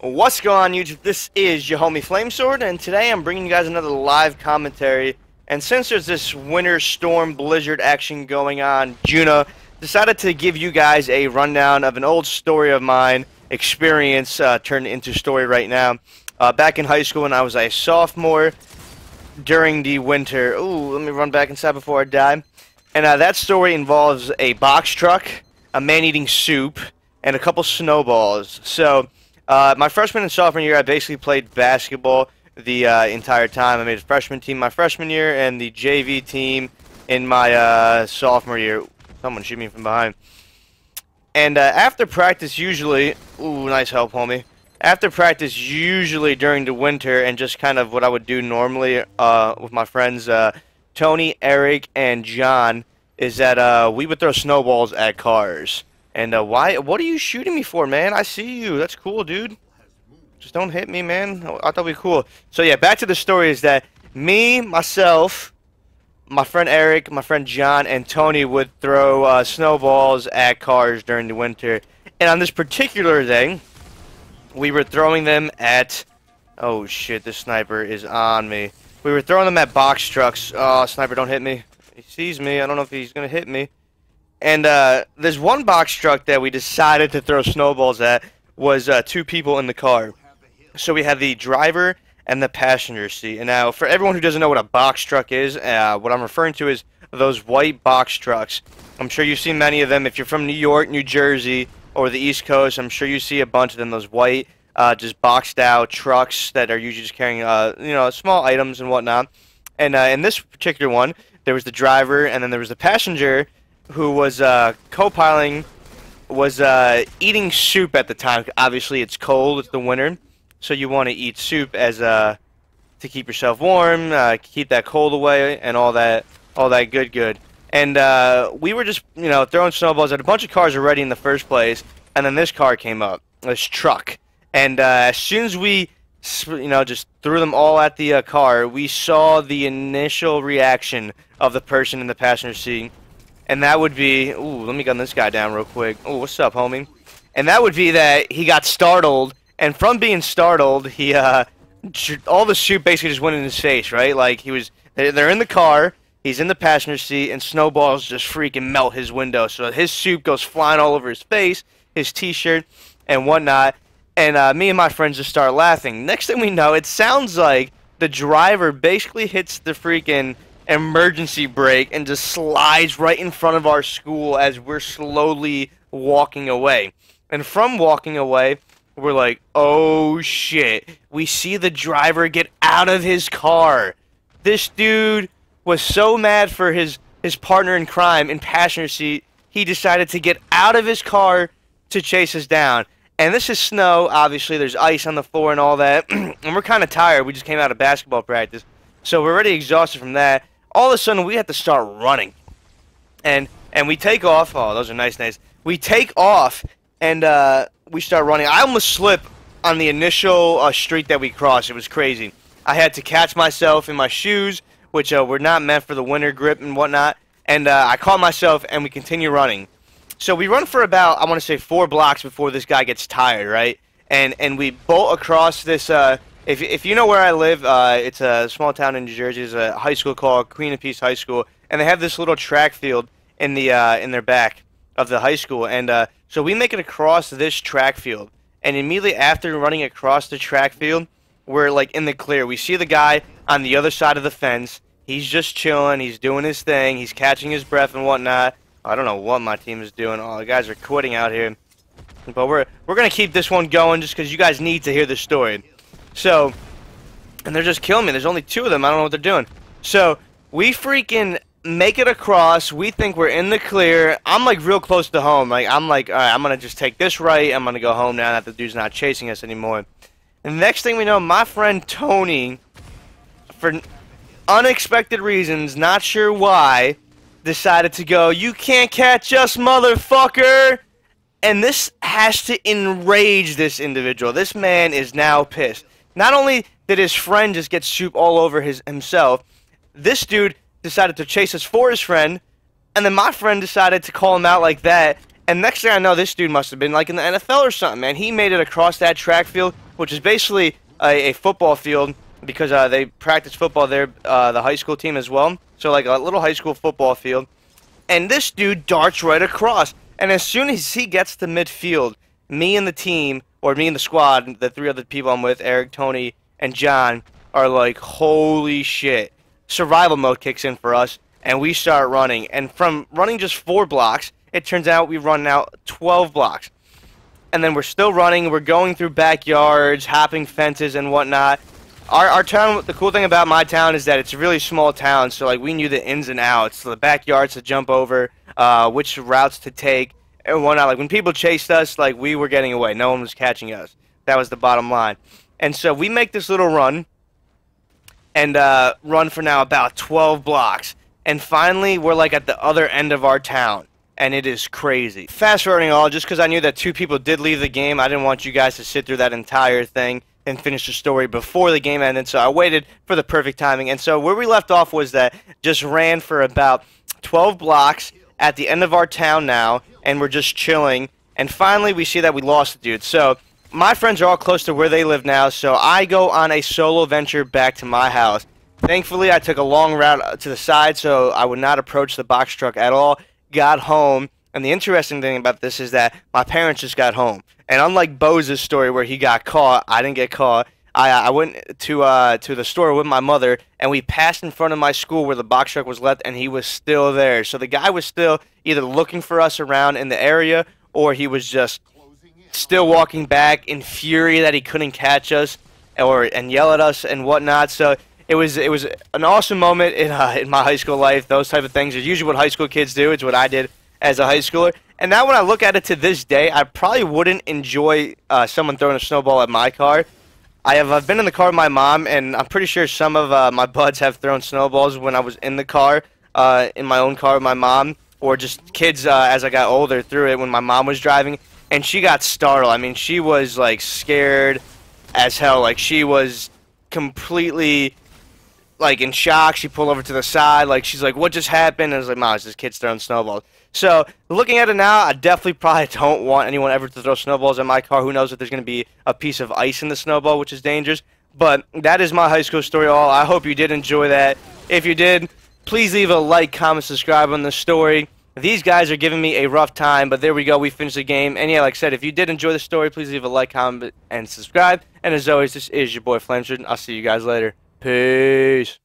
What's going on, YouTube? This is your homie Flamesword, and today I'm bringing you guys another live commentary. And since there's this winter storm blizzard action going on, Juno decided to give you guys a rundown of an old story of mine, experience turned into story right now. Back in high school when I was a sophomore during the winter. Ooh, let me run back inside before I die. And that story involves a box truck, a man eating soup, and a couple snowballs. So, my freshman and sophomore year, I basically played basketball the entire time. I made a freshman team my freshman year and the JV team in my sophomore year. Someone shoot me from behind. And after practice, usually... Ooh, nice help, homie. After practice, usually during the winter, and just kind of what I would do normally with my friends Tony, Eric, and John, is that we would throw snowballs at cars. And why? What are you shooting me for, man? I see you. That's cool, dude. Just don't hit me, man. I thought we were cool. So yeah, back to the story is that me, myself, my friend Eric, my friend John, and Tony would throw snowballs at cars during the winter. And on this particular day, we were throwing them at... Oh shit, this sniper is on me. We were throwing them at box trucks. Oh, sniper, don't hit me. He sees me. I don't know if he's gonna hit me. And there's one box truck that we decided to throw snowballs at was two people in the car. So we had the driver and the passenger seat. And now, for everyone who doesn't know what a box truck is, what I'm referring to is those white box trucks. I'm sure you've seen many of them. If you're from New York, New Jersey, or the East Coast, I'm sure you see a bunch of them. Those white, just boxed out trucks that are usually just carrying, you know, small items and whatnot. And in this particular one, there was the driver, and then there was the passenger who was co-piloting, was eating soup at the time. Obviously, it's cold. It's the winter, so you want to eat soup as to keep yourself warm, keep that cold away, and all that good. And we were just, you know, throwing snowballs at a bunch of cars already in the first place, and then this car came up, this truck, and as soon as we, you know, just threw them all at the car, we saw the initial reaction of the person in the passenger seat. And that would be... Ooh, let me gun this guy down real quick. Ooh, what's up, homie? And that would be that he got startled, and from being startled, he, all the soup basically just went in his face, right? Like, he was... They're in the car, he's in the passenger seat, and snowballs just freaking melt his window. So his soup goes flying all over his face, his t-shirt, and whatnot. And me and my friends just start laughing. Next thing we know, it sounds like the driver basically hits the freaking emergency brake and just slides right in front of our school as we're slowly walking away. And from walking away, we're like, oh shit. We see the driver get out of his car. This dude was so mad for his partner in crime in passenger seat, he decided to get out of his car to chase us down. And this is snow, obviously. There's ice on the floor and all that. And we're kind of tired. We just came out of basketball practice. So we're already exhausted from that. All of a sudden, we have to start running. And we take off. Oh, those are nice. We take off, and we start running. I almost slipped on the initial street that we crossed. It was crazy. I had to catch myself in my shoes, which were not meant for the winter grip and whatnot. And I caught myself, and we continue running. So we run for about, I want to say, 4 blocks before this guy gets tired, right? And we bolt across this... If you know where I live, it's a small town in New Jersey. There's a high school called Queen of Peace High School, and they have this little track field in the in their back of the high school. And so we make it across this track field, and immediately after running across the track field, we're like in the clear. We see the guy on the other side of the fence. He's just chilling. He's doing his thing. He's catching his breath and whatnot. I don't know what my team is doing. Oh, the guys are quitting out here, but we're gonna keep this one going just because you guys need to hear the story. So, and they're just killing me. There's only 2 of them. I don't know what they're doing. So, we freaking make it across. We think we're in the clear. I'm, like, real close to home. Like, I'm like, all right, I'm going to just take this right. I'm going to go home now that the dude's not chasing us anymore. And the next thing we know, my friend Tony, for unexpected reasons, not sure why, decided to go, "You can't catch us, motherfucker!" And this has to enrage this individual. This man is now pissed. Not only did his friend just get soup all over himself, this dude decided to chase us for his friend, and then my friend decided to call him out like that, and next thing I know, this dude must have been like in the NFL or something, man. He made it across that track field which is basically a football field because they practice football there, the high school team as well. So like a little high school football field. And this dude darts right across. And as soon as he gets to midfield, me and the team, or me and the squad, the 3 other people I'm with, Eric, Tony, and John, are like, holy shit. Survival mode kicks in for us, and we start running. And from running just 4 blocks, it turns out we run out 12 blocks. And then we're still running, we're going through backyards, hopping fences and whatnot. Our town, the cool thing about my town is that it's a really small town, so like we knew the ins and outs, the backyards to jump over, which routes to take, and whatnot. Like when people chased us, like we were getting away. No one was catching us. That was the bottom line. And so we make this little run, and run for now about 12 blocks. And finally, we're like at the other end of our town. And it is crazy. Fast forwarding all, just because I knew that 2 people did leave the game, I didn't want you guys to sit through that entire thing and finish the story before the game ended, so I waited for the perfect timing. And so where we left off was that just ran for about 12 blocks at the end of our town now, and we're just chilling. And finally, we see that we lost the dude. So my friends are all close to where they live now, so I go on a solo venture back to my house. Thankfully, I took a long route to the side, so I would not approach the box truck at all. Got home, and the interesting thing about this is that my parents just got home. And unlike Bo's story where he got caught, I didn't get caught. I went to the store with my mother, and we passed in front of my school where the box truck was left, and he was still there. So the guy was still either looking for us around in the area, or he was just still walking back in fury that he couldn't catch us, and yell at us and whatnot. So it was an awesome moment in my high school life. Those type of things is usually what high school kids do. It's what I did as a high schooler. And now when I look at it to this day, I probably wouldn't enjoy someone throwing a snowball at my car. I've been in the car with my mom, and I'm pretty sure some of my buds have thrown snowballs when I was in the car, in my own car with my mom, or just kids as I got older threw it when my mom was driving. And she got startled. I mean, she was like scared as hell. Like she was completely like in shock. She pulled over to the side, like she's like, "What just happened?" And I was like, "Mom, it's just kids throwing snowballs." So looking at it now, I definitely probably don't want anyone ever to throw snowballs at my car. Who knows if there's going to be a piece of ice in the snowball, which is dangerous. But that is my high school story all. I hope you did enjoy that. If you did, please leave a like, comment, subscribe on the story. These guys are giving me a rough time, but there we go. We finished the game. And yeah, like I said, if you did enjoy the story, please leave a like, comment, and subscribe. And as always, this is your boy Flamesword. I'll see you guys later. Peace.